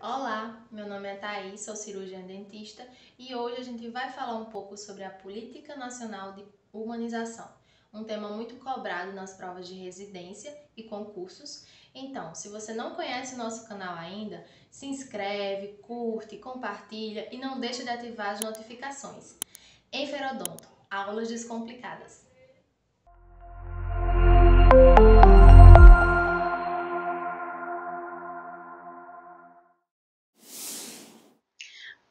Olá, meu nome é Thaís, sou cirurgiã dentista e hoje a gente vai falar um pouco sobre a Política Nacional de Humanização, um tema muito cobrado nas provas de residência e concursos. Então, se você não conhece o nosso canal ainda, se inscreve, curte, compartilha e não deixa de ativar as notificações. Enferodonto, aulas descomplicadas.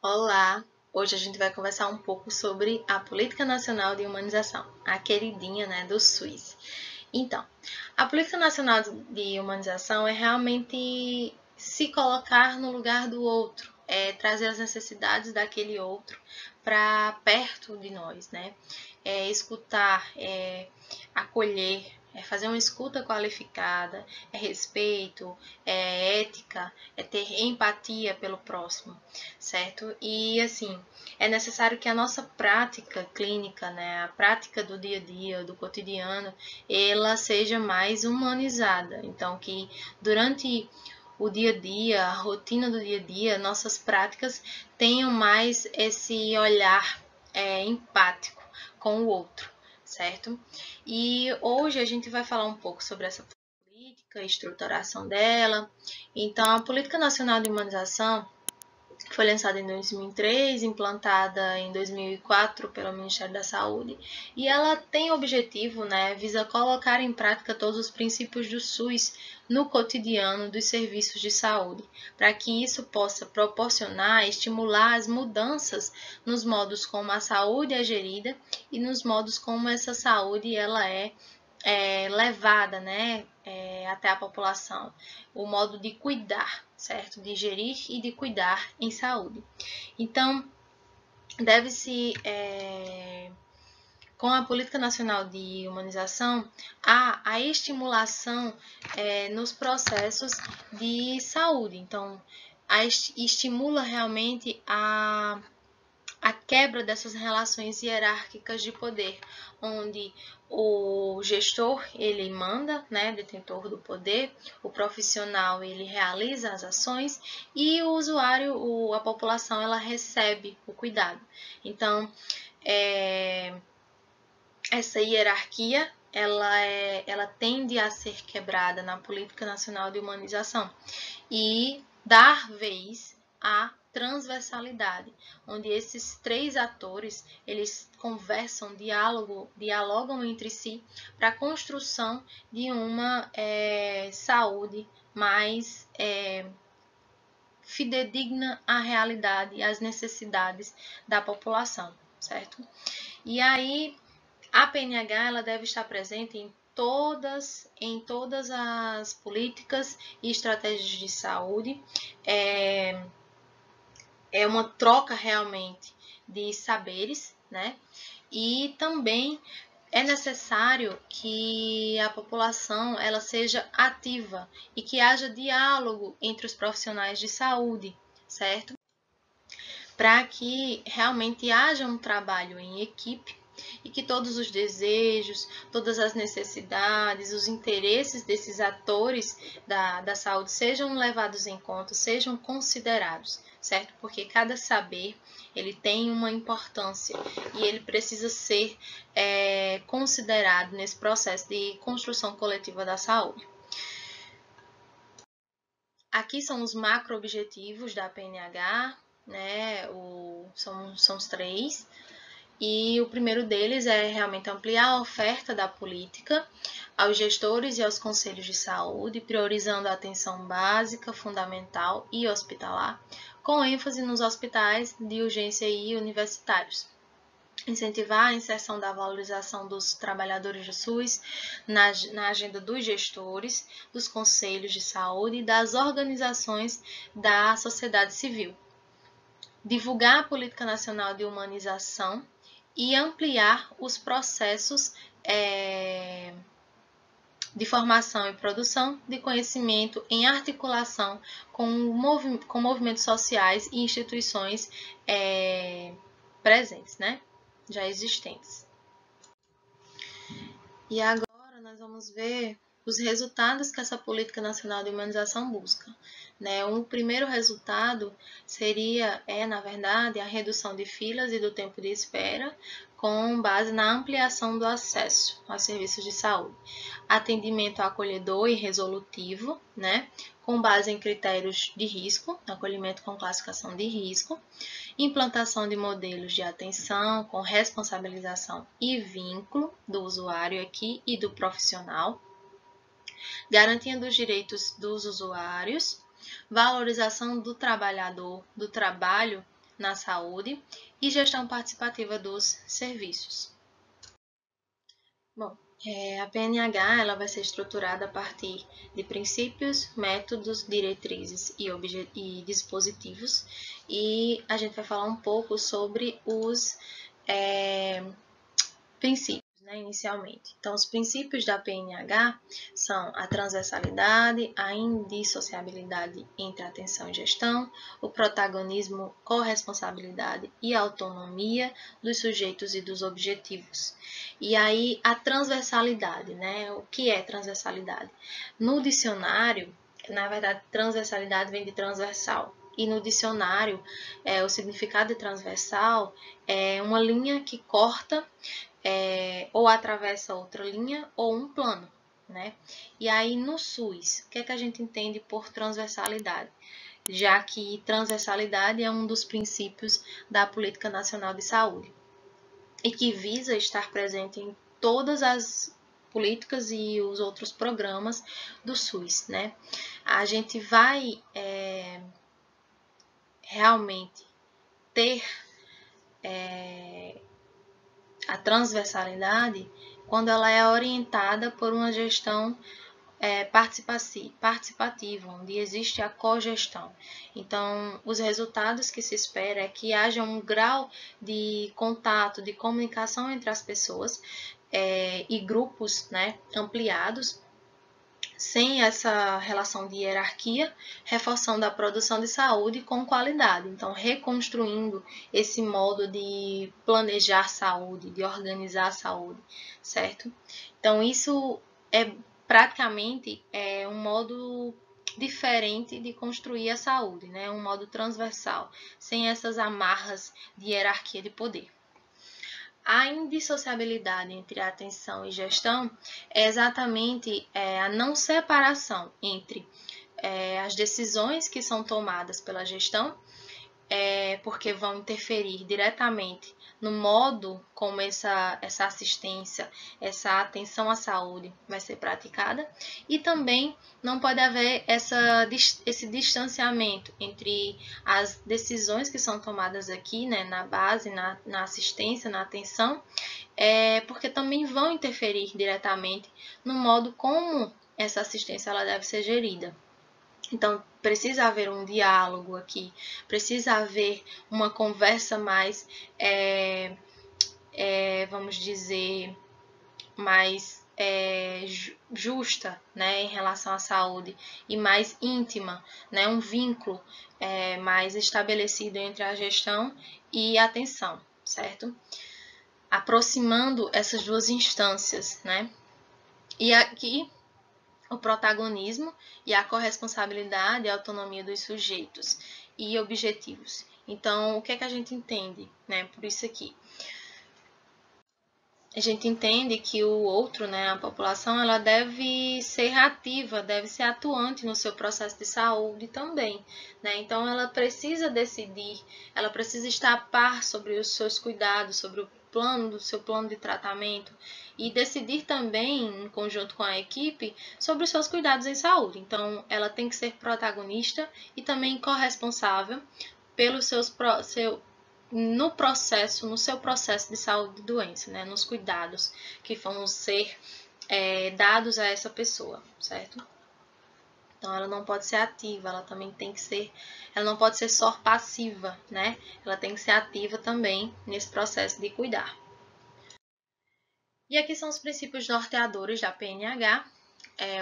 Olá! Hoje a gente vai conversar um pouco sobre a Política Nacional de Humanização, a queridinha, do SUS. Então, a Política Nacional de Humanização é realmente se colocar no lugar do outro, é trazer as necessidades daquele outro para perto de nós, né? É escutar, é acolher, é fazer uma escuta qualificada, é respeito, é ética, é ter empatia pelo próximo, certo? E assim, é necessário que a nossa prática clínica, né, a prática do dia a dia, do cotidiano, ela seja mais humanizada. Então, que durante o dia a dia, a rotina do dia a dia, nossas práticas tenham mais esse olhar empático com o outro, certo? E hoje a gente vai falar um pouco sobre essa política, a estruturação dela. Então, a Política Nacional de Humanização foi lançada em 2003, implantada em 2004 pelo Ministério da Saúde, e ela tem o objetivo, visa colocar em prática todos os princípios do SUS no cotidiano dos serviços de saúde, para que isso possa proporcionar, estimular as mudanças nos modos como a saúde é gerida e nos modos como essa saúde ela é levada, até a população, o modo de cuidar, certo? De gerir e de cuidar em saúde. Então, deve-se, com a Política Nacional de Humanização, a estimulação nos processos de saúde. Então, estimula realmente a quebra dessas relações hierárquicas de poder, onde o gestor ele manda, detentor do poder, o profissional ele realiza as ações e o usuário, a população, ela recebe o cuidado. Então, essa hierarquia ela tende a ser quebrada na Política Nacional de Humanização e dar vez à transversalidade, onde esses três atores eles conversam, dialogam entre si para a construção de uma saúde mais fidedigna à realidade e às necessidades da população, certo? E aí a PNH ela deve estar presente em todas as políticas e estratégias de saúde. É uma troca realmente de saberes, E também é necessário que a população ela seja ativa e que haja diálogo entre os profissionais de saúde, certo? Para que realmente haja um trabalho em equipe e que todos os desejos, todas as necessidades, os interesses desses atores da saúde sejam levados em conta, sejam considerados, certo? Porque cada saber ele tem uma importância e ele precisa ser considerado nesse processo de construção coletiva da saúde. Aqui são os macro-objetivos da PNH, são os três. E o primeiro deles é realmente ampliar a oferta da política aos gestores e aos conselhos de saúde, priorizando a atenção básica, fundamental e hospitalar, com ênfase nos hospitais de urgência e universitários. Incentivar a inserção da valorização dos trabalhadores do SUS na agenda dos gestores, dos conselhos de saúde e das organizações da sociedade civil. Divulgar a Política Nacional de Humanização e ampliar os processos de formação e produção de conhecimento em articulação com movimentos sociais e instituições presentes, já existentes. E agora nós vamos ver os resultados que essa Política Nacional de Humanização busca, né? O primeiro resultado na verdade, a redução de filas e do tempo de espera, com base na ampliação do acesso aos serviços de saúde. Atendimento acolhedor e resolutivo, né? Com base em critérios de risco, acolhimento com classificação de risco, implantação de modelos de atenção com responsabilização e vínculo do usuário aqui e do profissional, garantia dos direitos dos usuários, valorização do trabalhador, do trabalho na saúde e gestão participativa dos serviços. Bom, a PNH ela vai ser estruturada a partir de princípios, métodos, diretrizes e dispositivos, e a gente vai falar um pouco sobre os princípios, né, inicialmente. Então, os princípios da PNH são a transversalidade, a indissociabilidade entre atenção e gestão, o protagonismo, corresponsabilidade e autonomia dos sujeitos e dos objetivos. E aí, a transversalidade, né? O que é transversalidade? No dicionário, na verdade, transversalidade vem de transversal. E no dicionário, o significado de transversal é uma linha que corta ou atravessa outra linha ou um plano, né? E aí no SUS, o que é que a gente entende por transversalidade? Já que transversalidade é um dos princípios da Política Nacional de Saúde e que visa estar presente em todas as políticas e os outros programas do SUS, né? A gente vai realmente ter a transversalidade quando ela é orientada por uma gestão participativa, onde existe a cogestão. Então, os resultados que se espera é que haja um grau de contato, de comunicação entre as pessoas e grupos, né, ampliados, sem essa relação de hierarquia, reforçando a produção de saúde com qualidade. Então, reconstruindo esse modo de planejar saúde, de organizar a saúde, certo? Então, isso é praticamente um modo diferente de construir a saúde, né? Um modo transversal, sem essas amarras de hierarquia de poder. A indissociabilidade entre atenção e gestão é exatamente a não separação entre as decisões que são tomadas pela gestão, porque vão interferir diretamente no modo como essa assistência, essa atenção à saúde vai ser praticada, e também não pode haver esse distanciamento entre as decisões que são tomadas aqui, né, na base, na assistência, na atenção, porque também vão interferir diretamente no modo como essa assistência ela deve ser gerida. Então, precisa haver um diálogo aqui, precisa haver uma conversa mais, vamos dizer, mais justa, né, em relação à saúde e mais íntima, né, um vínculo mais estabelecido entre a gestão e a atenção, certo? Aproximando essas duas instâncias, né? E aqui o protagonismo e a corresponsabilidade e a autonomia dos sujeitos e objetivos. Então, o que é que a gente entende, né, por isso aqui? A gente entende que o outro, né, a população, ela deve ser ativa, deve ser atuante no seu processo de saúde também, né? Então, ela precisa decidir, ela precisa estar a par sobre os seus cuidados, sobre o seu plano de tratamento e decidir também, em conjunto com a equipe, sobre os seus cuidados em saúde. Então, ela tem que ser protagonista e também corresponsável pelos no seu processo de saúde e doença, né? Nos cuidados que vão ser dados a essa pessoa, certo? Então, ela não pode ser ativa, ela também tem que ser, ela não pode ser só passiva, né? Ela tem que ser ativa também nesse processo de cuidar. E aqui são os princípios norteadores da PNH.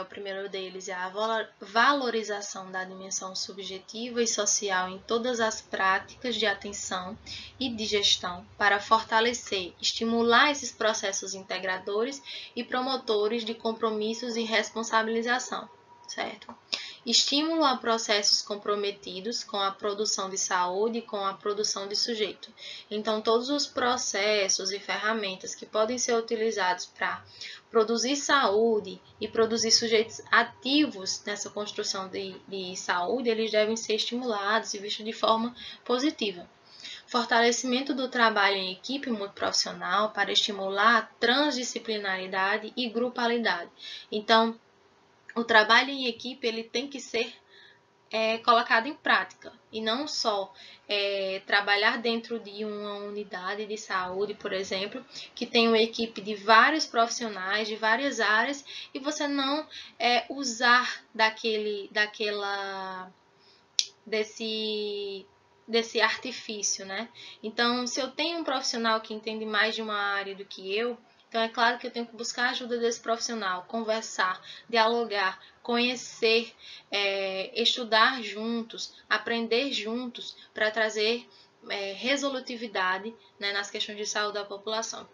O primeiro deles é a valorização da dimensão subjetiva e social em todas as práticas de atenção e de gestão, para fortalecer, estimular esses processos integradores e promotores de compromissos e responsabilização, certo? Estímulo a processos comprometidos com a produção de saúde e com a produção de sujeito. Então, todos os processos e ferramentas que podem ser utilizados para produzir saúde e produzir sujeitos ativos nessa construção de saúde, eles devem ser estimulados e vistos de forma positiva. Fortalecimento do trabalho em equipe multiprofissional para estimular a transdisciplinaridade e grupalidade. Então, o trabalho em equipe ele tem que ser colocado em prática e não só trabalhar dentro de uma unidade de saúde, por exemplo, que tem uma equipe de vários profissionais de várias áreas e você não usar desse artifício, né? Então, se eu tenho um profissional que entende mais de uma área do que eu, então é claro que eu tenho que buscar a ajuda desse profissional, conversar, dialogar, conhecer, estudar juntos, aprender juntos para trazer resolutividade, né, nas questões de saúde da população.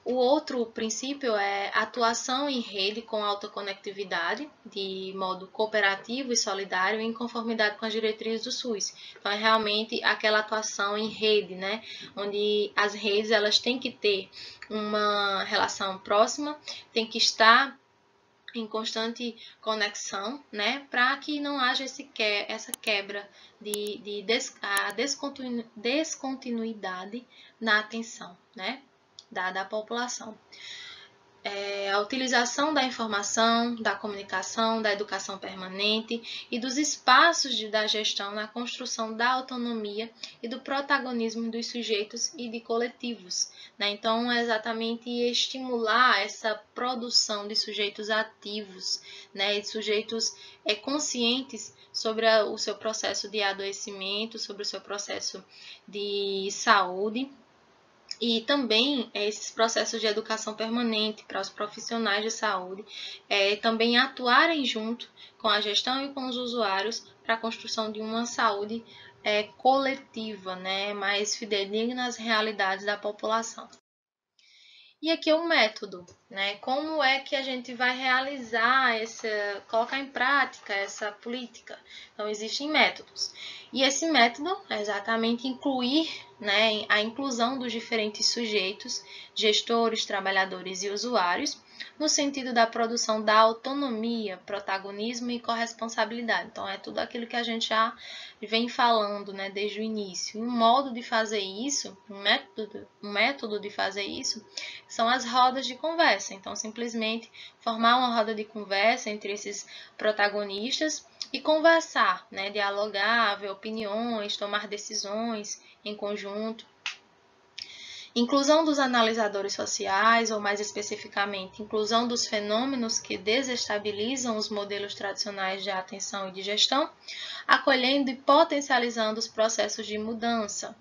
O outro princípio é atuação em rede com alta conectividade, de modo cooperativo e solidário, em conformidade com as diretrizes do SUS. Então, é realmente aquela atuação em rede, né? Onde as redes elas têm que ter uma relação próxima, tem que estar em constante conexão, né? Para que não haja essa quebra de descontinuidade na atenção, né? Da população. A utilização da informação, da comunicação, da educação permanente e dos espaços da gestão na construção da autonomia e do protagonismo dos sujeitos e de coletivos, né? Então, é exatamente estimular essa produção de sujeitos ativos, né? De sujeitos conscientes sobre o seu processo de adoecimento, sobre o seu processo de saúde. E também esses processos de educação permanente para os profissionais de saúde também atuarem junto com a gestão e com os usuários para a construção de uma saúde coletiva, né, mais fidedigna às realidades da população. E aqui é um método, né? Como é que a gente vai realizar colocar em prática essa política? Então, existem métodos. E esse método é exatamente incluir, né, a inclusão dos diferentes sujeitos, gestores, trabalhadores e usuários, no sentido da produção da autonomia, protagonismo e corresponsabilidade. Então, é tudo aquilo que a gente já vem falando, né, desde o início. Um modo de fazer isso, um método de fazer isso, são as rodas de conversa. Então, simplesmente formar uma roda de conversa entre esses protagonistas e conversar, né, dialogar, ver opiniões, tomar decisões em conjunto. Inclusão dos analisadores sociais, ou mais especificamente, inclusão dos fenômenos que desestabilizam os modelos tradicionais de atenção e de gestão, acolhendo e potencializando os processos de mudança.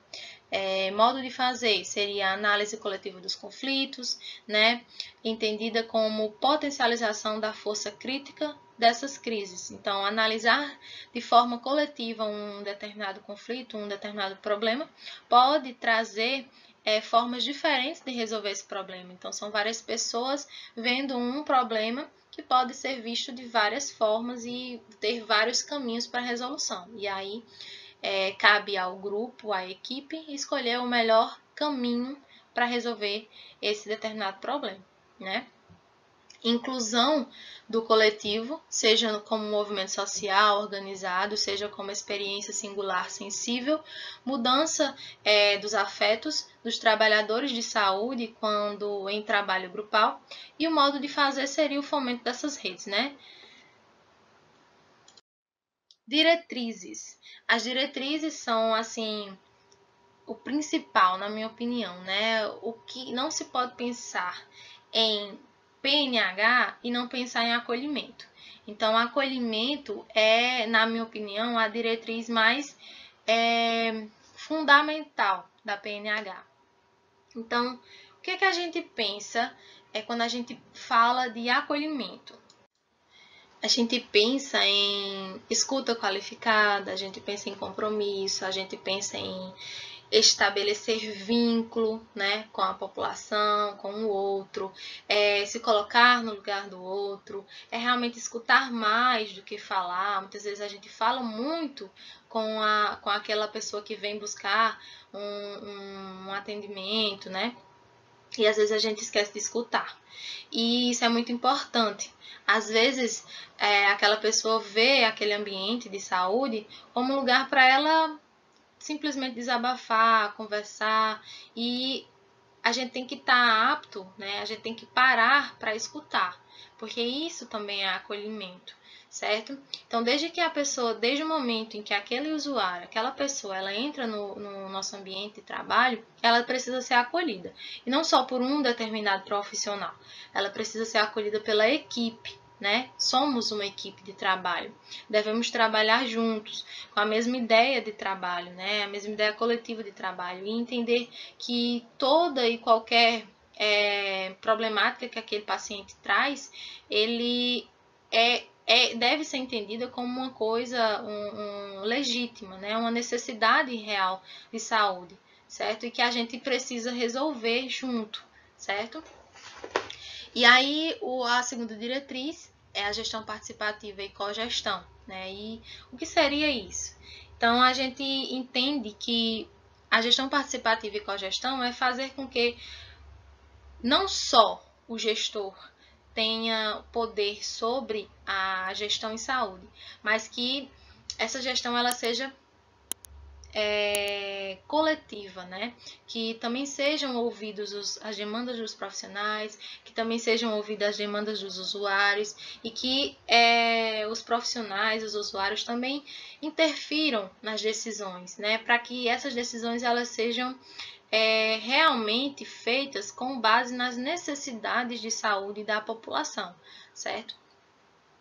Modo de fazer seria a análise coletiva dos conflitos, né, entendida como potencialização da força crítica dessas crises. Então, analisar de forma coletiva um determinado conflito, um determinado problema, pode trazer formas diferentes de resolver esse problema. Então, são várias pessoas vendo um problema que pode ser visto de várias formas e ter vários caminhos para a resolução. E aí, cabe ao grupo, à equipe, escolher o melhor caminho para resolver esse determinado problema, né? Inclusão do coletivo, seja como movimento social organizado, seja como experiência singular sensível, mudança dos afetos dos trabalhadores de saúde quando em trabalho grupal, e o modo de fazer seria o fomento dessas redes, né? Diretrizes. As diretrizes são, assim, o principal, na minha opinião, né? O que não se pode pensar em PNH e não pensar em acolhimento. Então, acolhimento é, na minha opinião, a diretriz mais fundamental da PNH. Então, o que a gente pensa quando a gente fala de acolhimento? a gente pensa em escuta qualificada, a gente pensa em compromisso, a gente pensa em estabelecer vínculo, né, com a população, com o outro, se colocar no lugar do outro, é realmente escutar mais do que falar. Muitas vezes a gente fala muito com aquela pessoa que vem buscar um atendimento, né? E às vezes a gente esquece de escutar. E isso é muito importante. Às vezes, aquela pessoa vê aquele ambiente de saúde como um lugar para ela simplesmente desabafar, conversar, e a gente tem que estar apto, né? A gente tem que parar para escutar, porque isso também é acolhimento, certo? Então, desde o momento em que aquele usuário, aquela pessoa, ela entra no nosso ambiente de trabalho, ela precisa ser acolhida. E não só por um determinado profissional, ela precisa ser acolhida pela equipe, né? Somos uma equipe de trabalho, devemos trabalhar juntos, com a mesma ideia de trabalho, né? A mesma ideia coletiva de trabalho, e entender que toda e qualquer problemática que aquele paciente traz, ele deve ser entendida como uma coisa legítima, né? Uma necessidade real de saúde, certo? E que a gente precisa resolver junto, certo? E aí, a segunda diretriz é a gestão participativa e cogestão, né? E o que seria isso? Então, a gente entende que a gestão participativa e cogestão é fazer com que não só o gestor tenha poder sobre a gestão em saúde, mas que essa gestão ela seja coletiva, né? Que também sejam ouvidos as demandas dos profissionais, que também sejam ouvidas as demandas dos usuários e que os profissionais, os usuários também interfiram nas decisões, né? Para que essas decisões elas sejam realmente feitas com base nas necessidades de saúde da população, certo?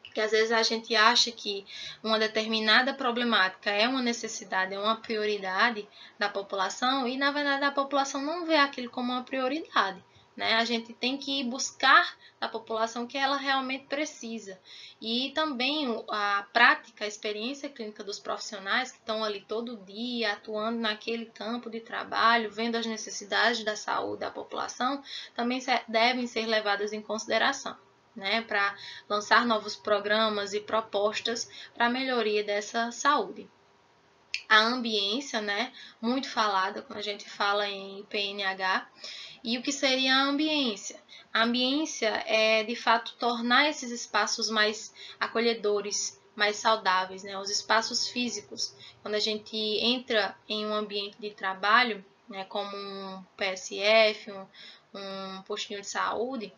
Porque às vezes a gente acha que uma determinada problemática é uma necessidade, é uma prioridade da população e, na verdade, a população não vê aquilo como uma prioridade, né? A gente tem que buscar da população o que ela realmente precisa. E também a prática, a experiência clínica dos profissionais que estão ali todo dia, atuando naquele campo de trabalho, vendo as necessidades da saúde da população, também devem ser levadas em consideração, né, para lançar novos programas e propostas para a melhoria dessa saúde. A ambiência, né, muito falada quando a gente fala em PNH. E o que seria a ambiência? A ambiência é, de fato, tornar esses espaços mais acolhedores, mais saudáveis, né, os espaços físicos. Quando a gente entra em um ambiente de trabalho, né, como um PSF, um postinho de saúde,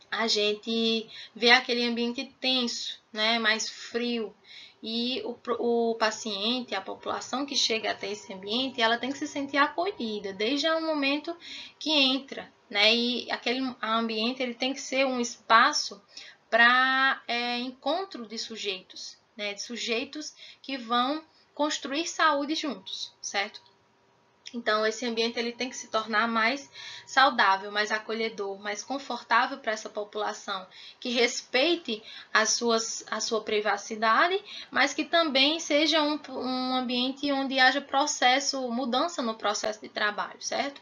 a gente vê aquele ambiente tenso, né, mais frio, e o paciente, a população que chega até esse ambiente, ela tem que se sentir acolhida desde o momento que entra, né, e aquele ambiente ele tem que ser um espaço para encontro de sujeitos, né, de sujeitos que vão construir saúde juntos, certo? Então, esse ambiente ele tem que se tornar mais saudável, mais acolhedor, mais confortável para essa população, que respeite a sua privacidade, mas que também seja um ambiente onde haja mudança no processo de trabalho, certo?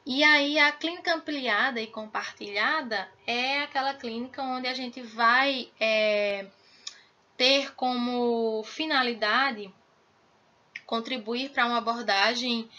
E aí, a clínica ampliada e compartilhada é aquela clínica onde a gente vai ter como finalidade contribuir para uma abordagem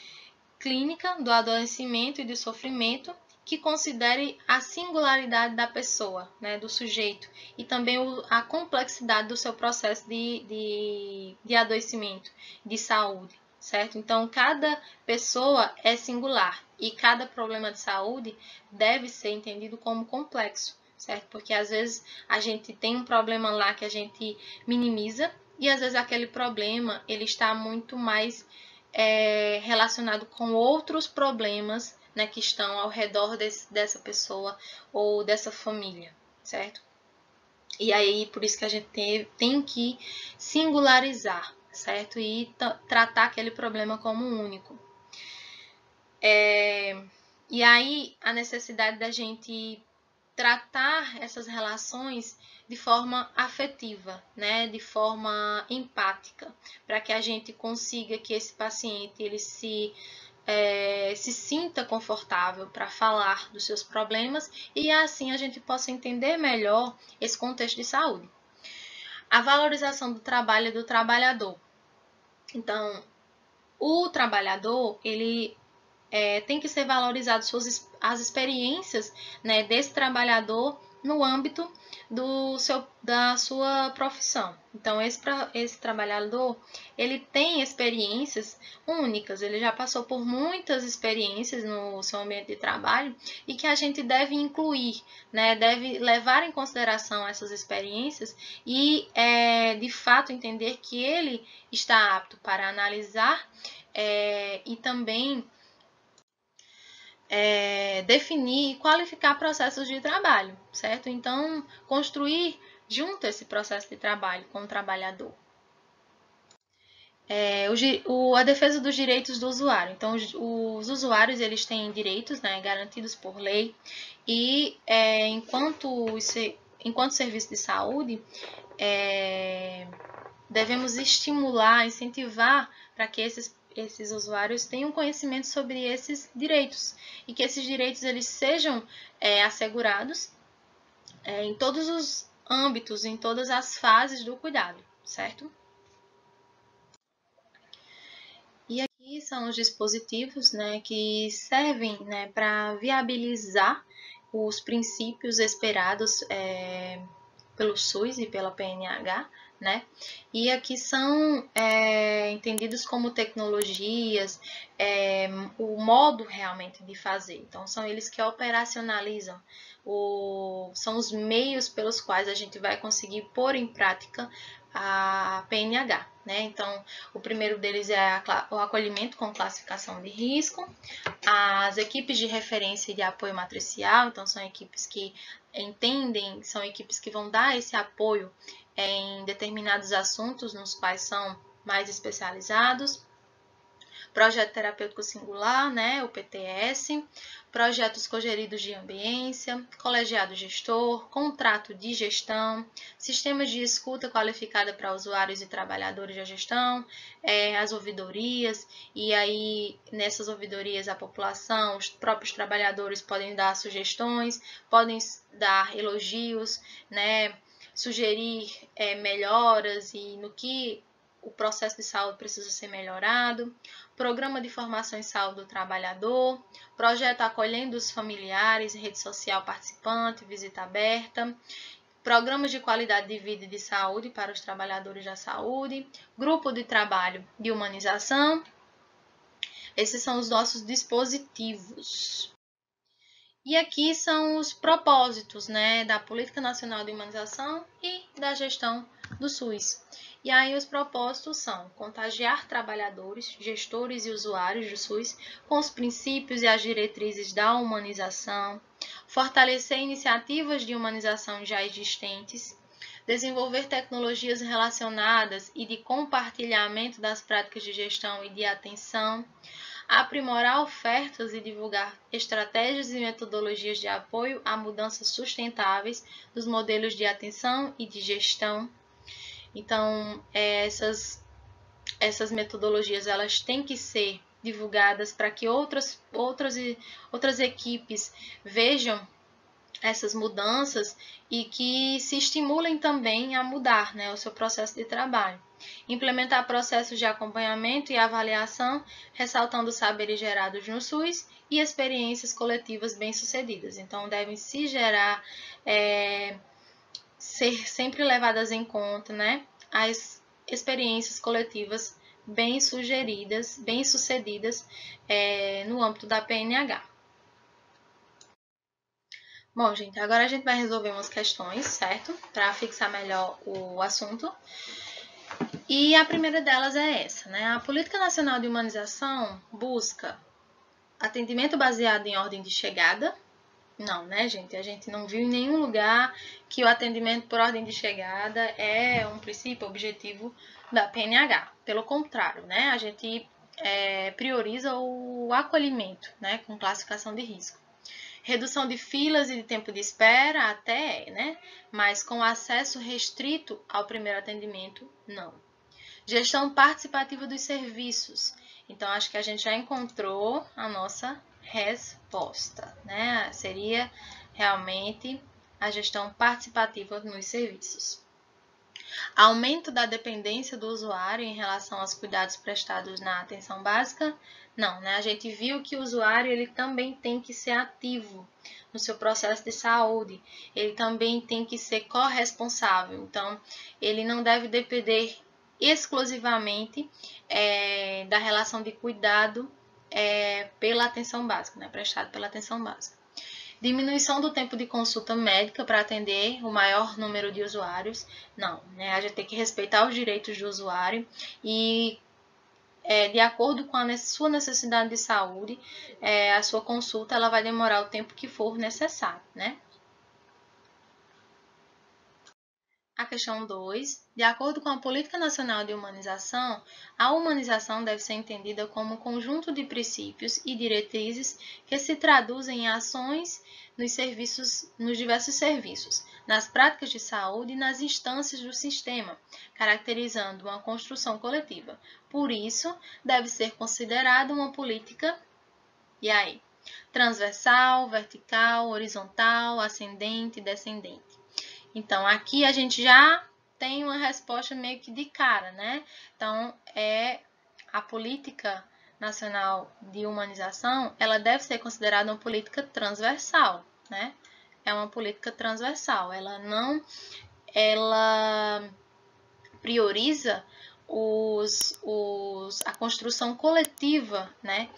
clínica do adoecimento e do sofrimento que considere a singularidade da pessoa, né, do sujeito, e também a complexidade do seu processo de adoecimento, de saúde, certo? Então, cada pessoa é singular e cada problema de saúde deve ser entendido como complexo, certo? Porque às vezes a gente tem um problema lá que a gente minimiza e às vezes aquele problema ele está muito mais relacionado com outros problemas, né, que estão ao redor dessa pessoa ou dessa família, certo? E aí, por isso que a gente tem que singularizar, certo? E tratar aquele problema como único. E aí, a necessidade da gente tratar essas relações de forma afetiva, né, de forma empática, para que a gente consiga que esse paciente ele se sinta confortável para falar dos seus problemas e assim a gente possa entender melhor esse contexto de saúde. A valorização do trabalho do trabalhador. Então, o trabalhador, ele tem que ser valorizado as experiências, né, desse trabalhador no âmbito da sua profissão. Então, esse trabalhador, ele tem experiências únicas, ele já passou por muitas experiências no seu ambiente de trabalho e que a gente deve incluir, né, deve levar em consideração essas experiências e, de fato, entender que ele está apto para analisar e também definir e qualificar processos de trabalho, certo? Então, construir junto esse processo de trabalho com o trabalhador. A defesa dos direitos do usuário. Então, os usuários eles têm direitos, né, garantidos por lei e enquanto serviço de saúde, devemos estimular, incentivar para que esses usuários tenham conhecimento sobre esses direitos e que esses direitos eles sejam assegurados em todos os âmbitos, em todas as fases do cuidado, certo? E aqui são os dispositivos, né, que servem, né, para viabilizar os princípios esperados pelo SUS e pela PNH, né? E aqui são entendidos como tecnologias, o modo realmente de fazer. Então, são eles que operacionalizam, são os meios pelos quais a gente vai conseguir pôr em prática a PNH, né? Então, o primeiro deles é o acolhimento com classificação de risco, as equipes de referência e de apoio matricial, então são equipes que entendem, são equipes que vão dar esse apoio em determinados assuntos nos quais são mais especializados. Projeto terapêutico singular, né, o PTS, projetos cogeridos de ambiência, colegiado gestor, contrato de gestão, sistemas de escuta qualificada para usuários e trabalhadores da gestão, as ouvidorias, e aí nessas ouvidorias a população, os próprios trabalhadores podem dar sugestões, podem dar elogios, né, sugerir melhoras e no que o processo de saúde precisa ser melhorado, programa de formação em saúde do trabalhador, projeto acolhendo os familiares, rede social participante, visita aberta, programas de qualidade de vida e de saúde para os trabalhadores da saúde, grupo de trabalho de humanização. Esses são os nossos dispositivos. E aqui são os propósitos, né, da Política Nacional de Humanização e da gestão do SUS. E aí os propósitos são contagiar trabalhadores, gestores e usuários do SUS com os princípios e as diretrizes da humanização, fortalecer iniciativas de humanização já existentes, desenvolver tecnologias relacionadas e de compartilhamento das práticas de gestão e de atenção, aprimorar ofertas e divulgar estratégias e metodologias de apoio a mudanças sustentáveis dos modelos de atenção e de gestão. Então, essas metodologias elas têm que ser divulgadas para que outras equipes vejam essas mudanças e que se estimulem também a mudar, né, o seu processo de trabalho. Implementar processos de acompanhamento e avaliação, ressaltando os saberes gerados no SUS e experiências coletivas bem-sucedidas. Então, devem se gerar, ser sempre levadas em conta, né, as experiências coletivas bem-sucedidas no âmbito da PNH. Bom, gente, agora a gente vai resolver umas questões, certo? Para fixar melhor o assunto. E a primeira delas é essa, né? A Política Nacional de Humanização busca atendimento baseado em ordem de chegada. Não, né, gente? A gente não viu em nenhum lugar que o atendimento por ordem de chegada é um princípio objetivo da PNH. Pelo contrário, né? A gente prioriza o acolhimento, né? Com classificação de risco. Redução de filas e de tempo de espera até, né? Mas com acesso restrito ao primeiro atendimento, não. Gestão participativa dos serviços. Então, acho que a gente já encontrou a nossa resposta, né? Seria realmente a gestão participativa nos serviços. Aumento da dependência do usuário em relação aos cuidados prestados na atenção básica? Não, né? A gente viu que o usuário ele também tem que ser ativo no seu processo de saúde, ele também tem que ser corresponsável, então ele não deve depender exclusivamente da relação de cuidado pela atenção básica, né? Prestado pela atenção básica. Diminuição do tempo de consulta médica para atender o maior número de usuários. Não, né? A gente tem que respeitar os direitos do usuário e, de acordo com a sua necessidade de saúde, a sua consulta ela vai demorar o tempo que for necessário, né? A questão 2. De acordo com a Política Nacional de Humanização, a humanização deve ser entendida como um conjunto de princípios e diretrizes que se traduzem em ações nos diversos serviços, nas práticas de saúde e nas instâncias do sistema, caracterizando uma construção coletiva. Por isso, deve ser considerada uma política, transversal, vertical, horizontal, ascendente e descendente. Então, aqui a gente já tem uma resposta meio que de cara, né? Então, a política nacional de humanização, ela deve ser considerada uma política transversal, né? É uma política transversal, ela prioriza a construção coletiva, né?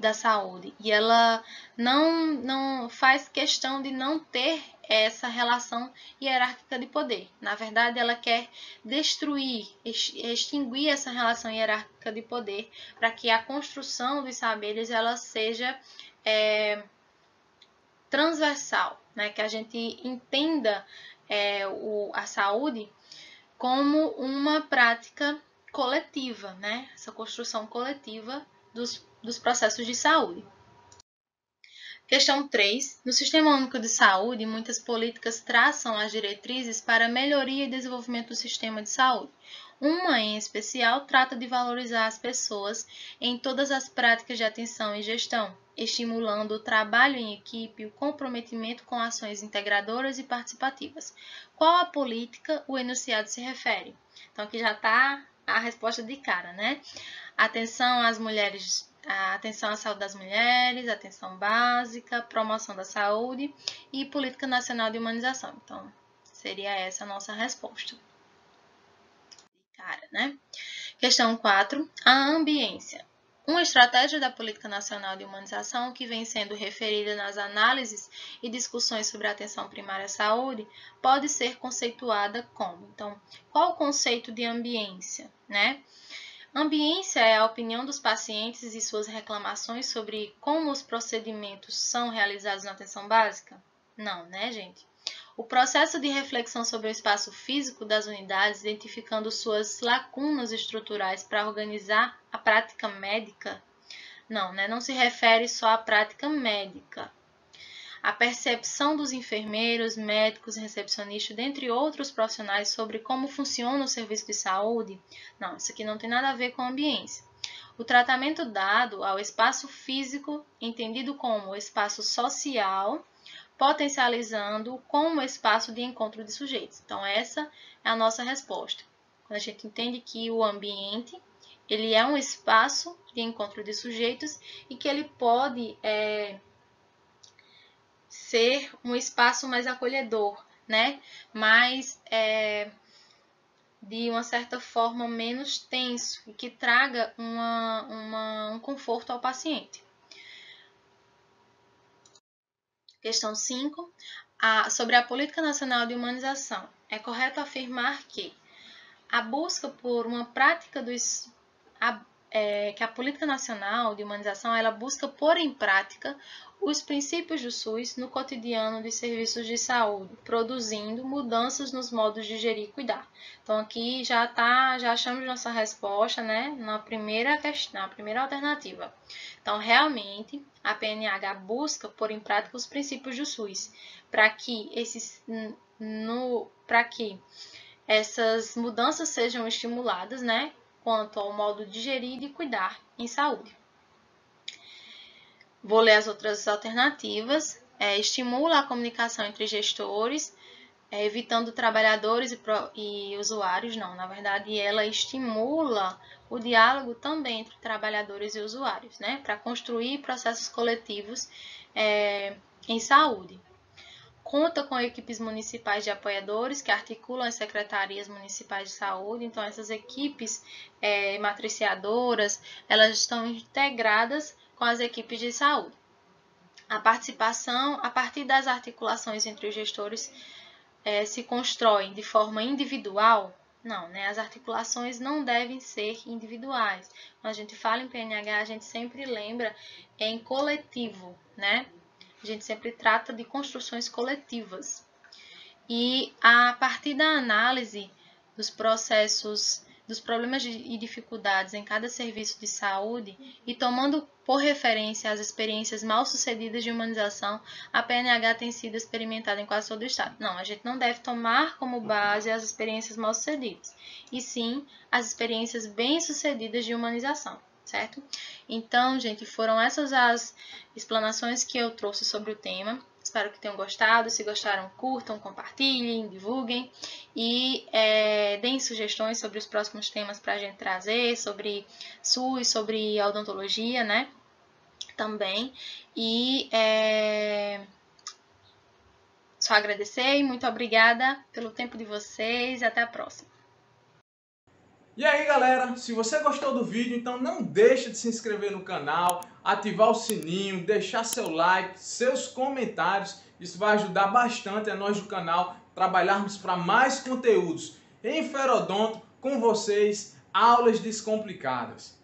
Da saúde, e ela não faz questão de não ter essa relação hierárquica de poder. Na verdade, ela quer destruir, extinguir essa relação hierárquica de poder para que a construção dos saberes ela seja transversal, né? Que a gente entenda a saúde como uma prática coletiva, né? Essa construção coletiva dos processos de saúde. Questão 3. No Sistema Único de Saúde, muitas políticas traçam as diretrizes para a melhoria e desenvolvimento do sistema de saúde. Uma, em especial, trata de valorizar as pessoas em todas as práticas de atenção e gestão, estimulando o trabalho em equipe e o comprometimento com ações integradoras e participativas. Qual a política o enunciado se refere? Então, aqui já está a resposta de cara, né? Atenção às mulheres, a atenção à saúde das mulheres, atenção básica, promoção da saúde e política nacional de humanização. Então, seria essa a nossa resposta. Cara, né? Questão 4. A ambiência. Uma estratégia da Política Nacional de Humanização que vem sendo referida nas análises e discussões sobre a atenção primária à saúde pode ser conceituada como. Então, qual o conceito de ambiência, né? Ambiência é a opinião dos pacientes e suas reclamações sobre como os procedimentos são realizados na atenção básica? Não, né, gente? O processo de reflexão sobre o espaço físico das unidades, identificando suas lacunas estruturais para organizar a prática médica? Não, né? Não se refere só à prática médica. A percepção dos enfermeiros, médicos, recepcionistas, dentre outros profissionais sobre como funciona o serviço de saúde? Não, isso aqui não tem nada a ver com ambiência. O tratamento dado ao espaço físico, entendido como espaço social, potencializando como espaço de encontro de sujeitos. Então, essa é a nossa resposta. Quando a gente entende que o ambiente ele é um espaço de encontro de sujeitos e que ele pode ser um espaço mais acolhedor, né? Mais, de uma certa forma, menos tenso e que traga um conforto ao paciente. Questão 5. Sobre a Política Nacional de Humanização. É correto afirmar que a busca por uma prática que a Política Nacional de Humanização ela busca pôr em prática os princípios do SUS no cotidiano de serviços de saúde, produzindo mudanças nos modos de gerir e cuidar. Então aqui já achamos nossa resposta, né, na primeira questão, na primeira alternativa. Então realmente a PNH busca pôr em prática os princípios do SUS para que essas mudanças sejam estimuladas, né, quanto ao modo de gerir e de cuidar em saúde. Vou ler as outras alternativas. Estimula a comunicação entre gestores, evitando trabalhadores e usuários. Não, na verdade, ela estimula o diálogo também entre trabalhadores e usuários, né, para construir processos coletivos em saúde. Conta com equipes municipais de apoiadores que articulam as secretarias municipais de saúde. Então, essas equipes matriciadoras, elas estão integradas com as equipes de saúde. A participação, a partir das articulações entre os gestores, se constrói de forma individual? Não, né? As articulações não devem ser individuais. Quando a gente fala em PNH, a gente sempre lembra em coletivo, né? A gente sempre trata de construções coletivas. E a partir da análise dos processos, dos problemas e dificuldades em cada serviço de saúde e tomando por referência as experiências mal sucedidas de humanização, a PNH tem sido experimentada em quase todo o estado. Não, a gente não deve tomar como base as experiências mal sucedidas, e sim as experiências bem sucedidas de humanização. Certo? Então, gente, foram essas as explanações que eu trouxe sobre o tema. Espero que tenham gostado. Se gostaram, curtam, compartilhem, divulguem e deem sugestões sobre os próximos temas para a gente trazer, sobre SUS, sobre odontologia, né? Também. E só agradecer e muito obrigada pelo tempo de vocês. Até a próxima. E aí galera, se você gostou do vídeo, então não deixe de se inscrever no canal, ativar o sininho, deixar seu like, seus comentários. Isso vai ajudar bastante a nós do canal trabalharmos para mais conteúdos em Ferodonto com vocês, aulas descomplicadas.